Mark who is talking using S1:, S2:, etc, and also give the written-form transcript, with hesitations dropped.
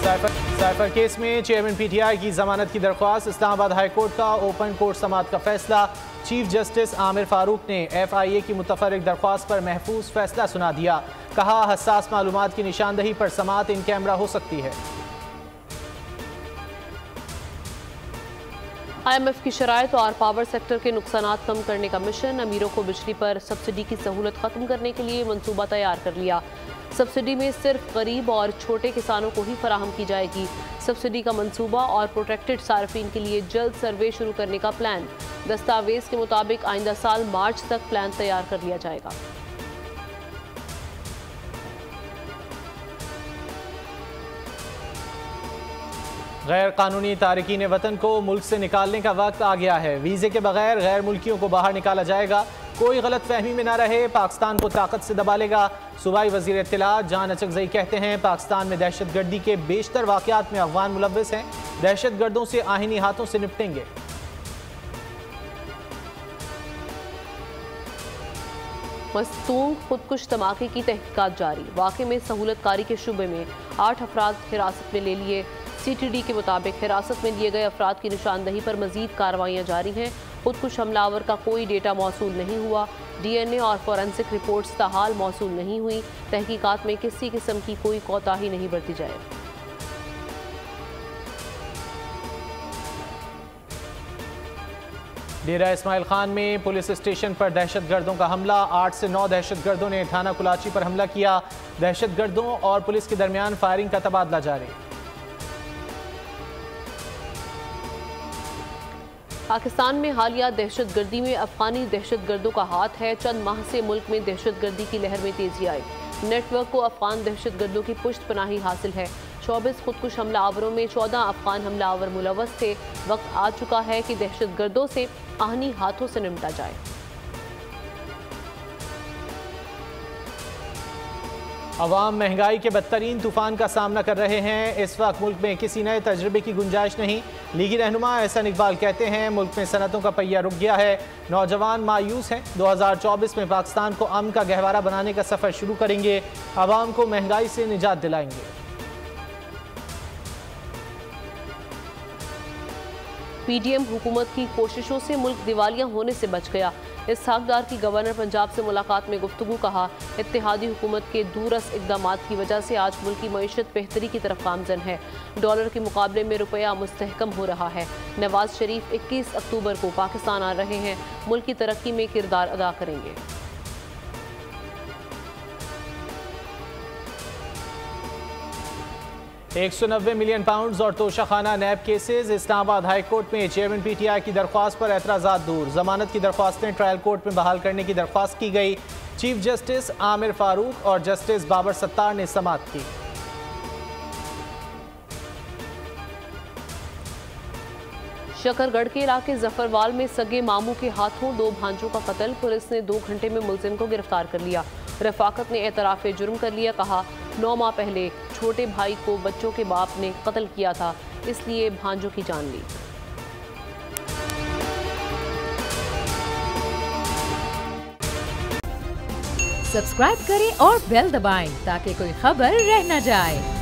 S1: Cipher case में chairman PTI की जमानत की दरख्वास्त, इस्लामाबाद हाई कोर्ट का ओपन कोर्ट समाअत का फैसला। चीफ जस्टिस आमिर फारूक ने FIA की मुतफर्रिक दरख्वास्त पर महफूज फैसला सुना दिया। कहा, हसास मालूमात की निशानदही पर समाअत इन कैमरा हो सकती है।
S2: IMF की शराइत और पावर सेक्टर के नुकसानात कम करने का मिशन। अमीरों को बिजली पर सब्सिडी की सहूलत खत्म करने के लिए मंसूबा तैयार कर लिया। सब्सिडी में सिर्फ गरीब और छोटे किसानों को ही फराहम की जाएगी। सब्सिडी का मंसूबा और प्रोटेक्टेड सार्फिन के लिए जल्द सर्वे शुरू करने का प्लान। दस्तावेज के मुताबिक आइंदा साल मार्च तक प्लान तैयार कर लिया जाएगा।
S1: गैर कानूनी तारकीन वतन को मुल्क से निकालने का वक्त आ गया है। वीज़े के बगैर गैर मुल्कियों को बाहर निकाला जाएगा। कोई गलत फहमी में ना रहे, पाकिस्तान को ताकत से दबा लेगा। सूबाई वज़ीर इत्तिलात जान अचकज़ई कहते हैं, पाकिस्तान में दहशतगर्दी के बेशतर वाक़यात में अफ़गान मुलव्वस हैं। दहशतगर्दों से आहिनी हाथों से निपटेंगे।
S2: मस्तूम खुदकुश धमाके की तहकीकात जारी। वाक़े में सहूलतकारी के शुबे में 8 अफराद हिरासत में ले लिए। CTD के मुताबिक हिरासत में लिए गए अफराद की निशानदही पर मजीद कार्रवाइयाँ जारी हैं। खुदकुश हमलावर का कोई डेटा मौसूल नहीं हुआ। DNA और फॉरेंसिक रिपोर्ट्स ताहाल मौसूल नहीं हुई। तहकीकात में किसी किस्म की कोई कोताही नहीं बरती जाए।
S1: डेरा इस्माइल खान में पुलिस स्टेशन पर दहशतगर्दों का हमला। 8 से 9 दहशतगर्दों ने थाना कुलाची पर हमला किया। दहशतगर्दों और पुलिस के दरमियान फायरिंग का तबादला जारी।
S2: पाकिस्तान में हालिया दहशतगर्दी में अफगानी दहशतगर्दों का हाथ है। चंद माह से मुल्क में दहशतगर्दी की लहर में तेजी आई। नेटवर्क को अफगान दहशतगर्दों की पुष्ट पनाही हासिल है। 24 खुदकुश हमलावरों में 14 अफगान हमलावर मुलव्वस थे। वक्त आ चुका है कि दहशतगर्दों से आहनी हाथों से निपटा जाए।
S1: अवाम महंगाई के बदतरीन तूफान का सामना कर रहे हैं। इस वक्त मुल्क में किसी नए तजर्बे की गुंजाइश नहीं। लीगी रहनुमा एहसन इकबाल कहते हैं, मुल्क में सनतों का पहिया रुक गया है। नौजवान मायूस हैं। 2024 में पाकिस्तान को अमन का गहवारा बनाने का सफ़र शुरू करेंगे। अवाम को महंगाई से निजात दिलाएंगे।
S2: PDM हुकूमत की कोशिशों से मुल्क दिवालिया होने से बच गया। इसहाक डार की गवर्नर पंजाब से मुलाकात में गुफ्तगू। कहा, इत्तेहादी हुकूमत के दूरस इकदामात की वजह से आज मुल्क की मईशत बेहतरी की तरफ गामजन है। डॉलर के मुकाबले में रुपया मुस्तहकम हो रहा है। नवाज शरीफ 21 अक्टूबर को पाकिस्तान आ रहे हैं। मुल्क की तरक्की में किरदार अदा करेंगे।
S1: 190 मिलियन पाउंड्स और Toshakhana NAB cases. Islamabad high court में चेयरमैन PTI की दरख्वास्त पर एतराज़ात दूर। जमानत की दरख्वास्तें ट्रायल कोर्ट में बहाल करने की दरख्वास्त की गई। चीफ जस्टिस आमिर फारूक और जस्टिस बाबर सत्तार ने समाअत की।
S2: शकरगढ़ के इलाके जफरवाल में सगे मामू के हाथों 2 भांजों का कत्ल। पुलिस ने 2 घंटे में मुलजिम को गिरफ्तार कर लिया। रफाकत ने एतराफ़ जुर्म कर लिया। कहा, 9 माह पहले छोटे भाई को बच्चों के बाप ने कत्ल किया था, इसलिए भांजों की जान ली।
S3: सब्सक्राइब करें और बेल दबाएं ताकि कोई खबर रह न जाए।